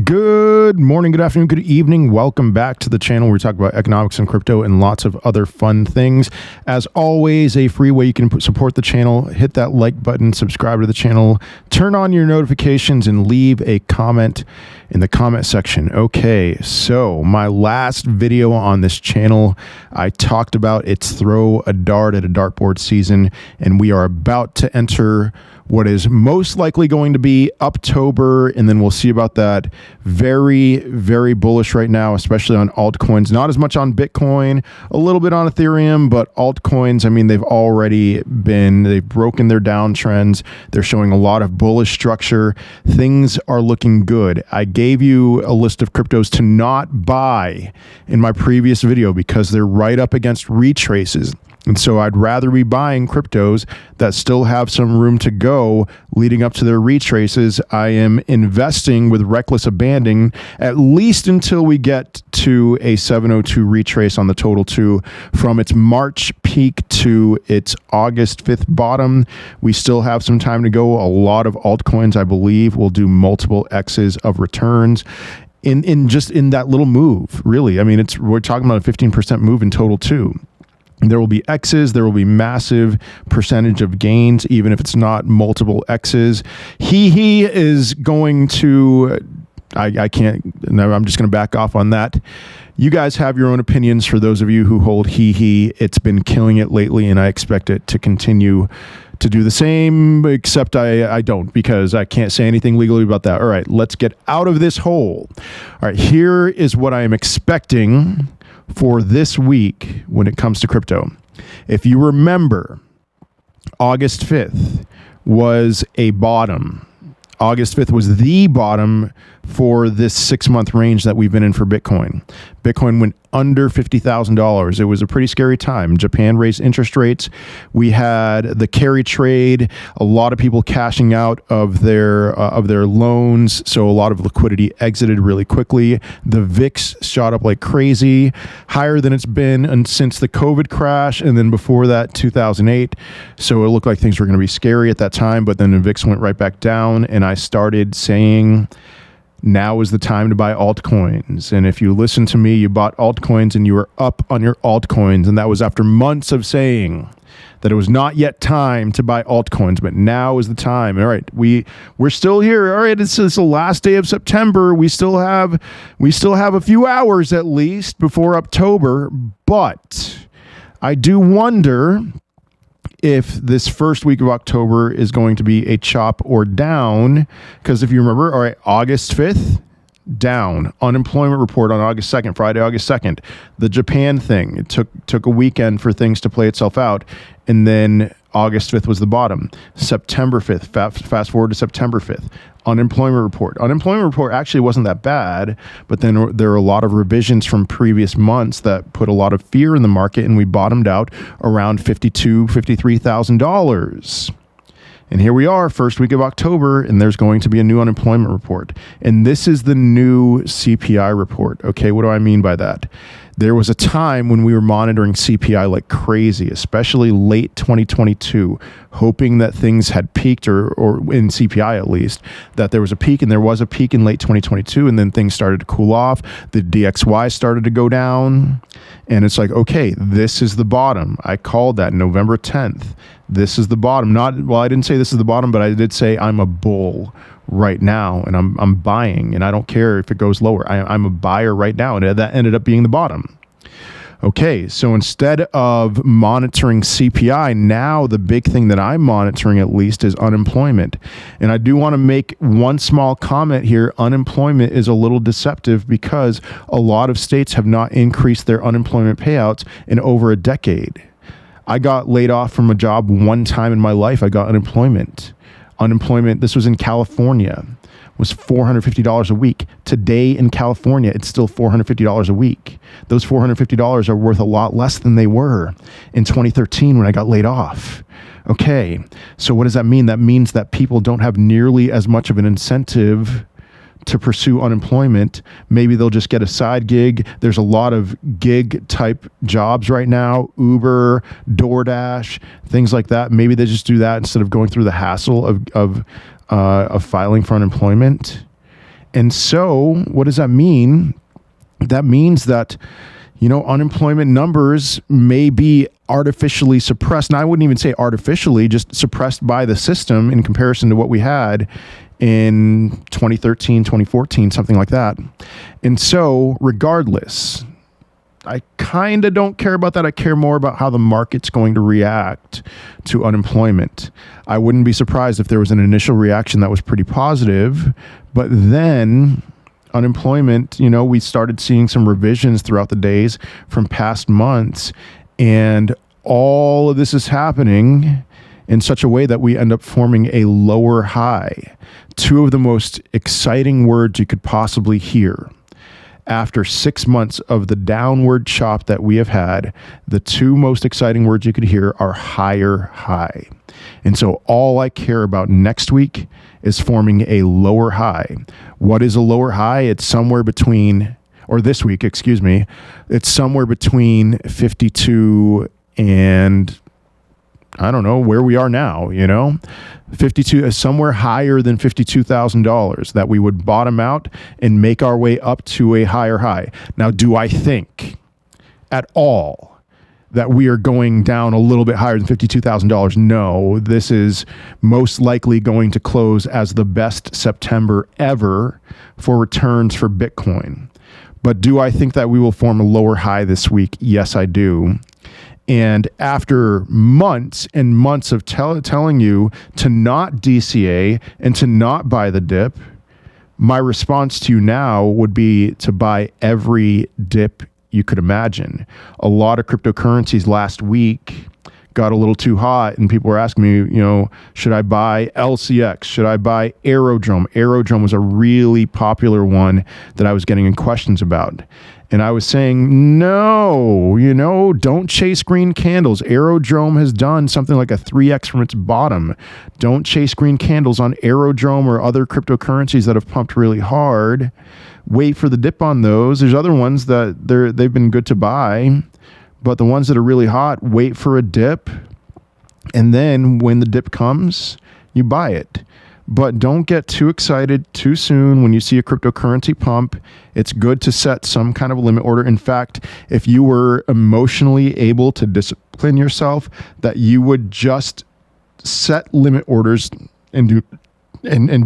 Good morning, good afternoon, good evening. Welcome back to the channel where we talk about economics and crypto and lots of other fun things. As always, a free way you can support the channel. Hit that like button, subscribe to the channel, turn on your notifications, and leave a comment in the comment section. Okay, so my last video on this channel, I talked about it's throw a dart at a dartboard season, and we are about to enter what is most likely going to be October, and then we'll see about that. Very, very bullish right now, especially on altcoins. Not as much on Bitcoin, a little bit on Ethereum, but altcoins, I mean, they've broken their downtrends. They're showing a lot of bullish structure. Things are looking good. I gave you a list of cryptos to not buy in my previous video because they're right up against retraces. And so I'd rather be buying cryptos that still have some room to go leading up to their retraces. I am investing with reckless abandon at least until we get to a 702 retrace on the total 2 from its March peak to its August 5th bottom. We still have some time to go. A lot of altcoins, I believe, will do multiple X's of returns in that little move, really. I mean, we're talking about a 15% move in total 2. There will be X's, there will be massive percentage of gains, even if it's not multiple X's. He is going to, I can't, no, I'm just going to back off on that. You guys have your own opinions. For those of you who hold he, it's been killing it lately, and I expect it to continue to do the same, except I don't, because I can't say anything legally about that. All right, let's get out of this hole. All right, here is what I am expecting for this week when it comes to crypto. If you remember, August 5th was a bottom. August 5th was the bottom for this 6-month range that we've been in for Bitcoin. Bitcoin went under $50,000. It was a pretty scary time. Japan raised interest rates. We had the carry trade, a lot of people cashing out of their loans, so a lot of liquidity exited really quickly. The VIX shot up like crazy, higher than it's been since the COVID crash, and then before that, 2008. So it looked like things were going to be scary at that time, but then the VIX went right back down, and I started saying, now is the time to buy altcoins. And if you listen to me, you bought altcoins and you were up on your altcoins. And that was after months of saying that it was not yet time to buy altcoins, but now is the time. All right, we're still here. All right, it's the last day of September. We still have a few hours at least before October, but I do wonder if this first week of October is going to be a chop or down, because if you remember, all right, August 5th, down. Unemployment report on August 2nd, Friday, August 2nd. The Japan thing, it took a weekend for things to play itself out, and then August 5th was the bottom. September 5th, fast forward to September 5th. Unemployment report. Unemployment report actually wasn't that bad, but then there are a lot of revisions from previous months that put a lot of fear in the market, and we bottomed out around $52,000, $53,000. And here we are, first week of October, and there's going to be a new unemployment report. And this is the new CPI report. Okay, what do I mean by that? There was a time when we were monitoring CPI like crazy, especially late 2022, hoping that things had peaked, or in CPI at least, that there was a peak, and there was a peak in late 2022, and then things started to cool off. The DXY started to go down, and it's like, okay, this is the bottom. I called that November 10th. This is the bottom. I didn't say this is the bottom, but I did say I'm a bull right now, and I'm buying, and I don't care if it goes lower. I'm a buyer right now, and that ended up being the bottom. Okay, so instead of monitoring CPI, now the big thing that I'm monitoring at least is unemployment. And I do want to make one small comment here. Unemployment is a little deceptive because a lot of states have not increased their unemployment payouts in over a decade. I got laid off from a job one time in my life. I got unemployment. This was in California, was $450 a week. Today in California, it's still $450 a week. Those $450 are worth a lot less than they were in 2013 when I got laid off. Okay, so what does that mean? That means that people don't have nearly as much of an incentive to pursue unemployment. Maybe they'll just get a side gig. There's a lot of gig type jobs right now, Uber, DoorDash, things like that. Maybe they just do that instead of going through the hassle of filing for unemployment. And so what does that mean? That means that, unemployment numbers may be artificially suppressed. And I wouldn't even say artificially, just suppressed by the system in comparison to what we had in 2013, 2014, something like that. And so regardless, I kind of don't care about that. I care more about how the market's going to react to unemployment. I wouldn't be surprised if there was an initial reaction that was pretty positive, but then unemployment, we started seeing some revisions throughout the days from past months, and all of this is happening in such a way that we end up forming a lower high. Two of the most exciting words you could possibly hear. After 6 months of the downward chop that we have had, the two most exciting words you could hear are higher high. And so all I care about next week is forming a lower high. What is a lower high? It's somewhere between, or this week, excuse me, it's somewhere between 52 and I don't know where we are now, 52 is somewhere higher than $52,000 that we would bottom out and make our way up to a higher high. Now, do I think at all that we are going down a little bit higher than $52,000? No, this is most likely going to close as the best September ever for returns for Bitcoin. But do I think that we will form a lower high this week? Yes, I do. And after months and months of telling you to not DCA and to not buy the dip, my response to you now would be to buy every dip you could imagine. A lot of cryptocurrencies last week got a little too hot, and people were asking me, should I buy LCX? Should I buy Aerodrome? Aerodrome was a really popular one that I was getting in questions about. And I was saying, no, don't chase green candles. Aerodrome has done something like a 3x from its bottom. Don't chase green candles on Aerodrome or other cryptocurrencies that have pumped really hard. Wait for the dip on those. There's other ones that they've been good to buy, but the ones that are really hot, wait for a dip. And then when the dip comes, you buy it. But don't get too excited too soon when you see a cryptocurrency pump. It's good to set some kind of a limit order. In fact, if you were emotionally able to discipline yourself, that you would just set limit orders and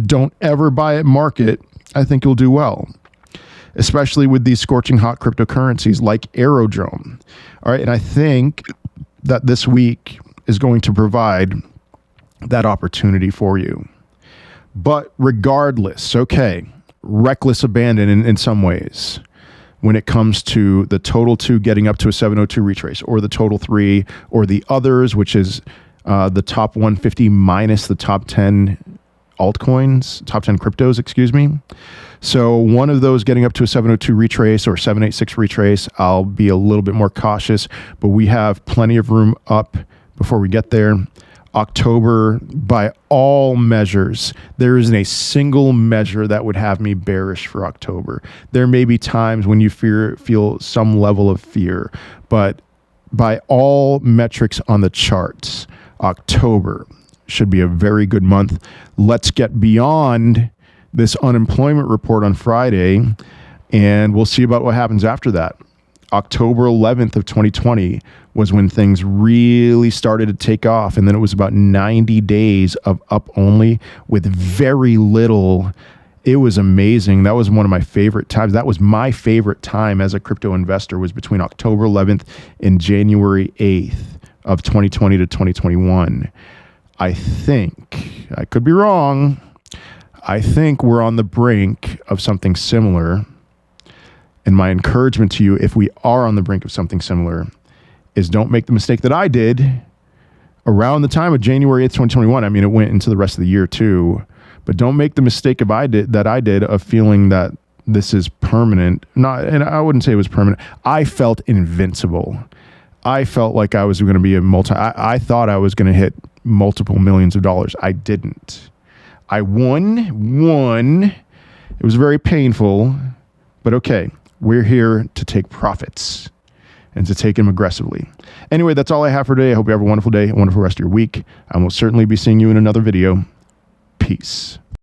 don't ever buy at market, I think you'll do well, especially with these scorching hot cryptocurrencies like Aerodrome. All right, and I think that this week is going to provide that opportunity for you. But regardless, okay, reckless abandon in some ways when it comes to the total 2 getting up to a 702 retrace, or the total 3, or the others, which is the top 150 minus the top 10 altcoins, top 10 cryptos, excuse me. So one of those getting up to a 702 retrace or 786 retrace, I'll be a little bit more cautious, but we have plenty of room up before we get there. October, by all measures, there isn't a single measure that would have me bearish for October. There may be times when you feel some level of fear, but by all metrics on the charts, October should be a very good month. Let's get beyond this unemployment report on Friday, and we'll see about what happens after that. October 11th of 2020 was when things really started to take off. And then it was about 90 days of up only with very little. It was amazing. That was one of my favorite times. That was my favorite time as a crypto investor, was between October 11th and January 8th of 2020 to 2021. I think, I could be wrong, I think we're on the brink of something similar. And my encouragement to you, if we are on the brink of something similar, is don't make the mistake that I did around the time of January 8th, 2021. I mean, it went into the rest of the year too, but don't make the mistake that I did of feeling that this is permanent. And I wouldn't say it was permanent. I felt invincible. I felt like I was going to be I thought I was going to hit multiple millions of dollars. I didn't. I won. It was very painful, but okay. We're here to take profits and to take them aggressively. Anyway, that's all I have for today. I hope you have a wonderful day, a wonderful rest of your week. I will certainly be seeing you in another video. Peace.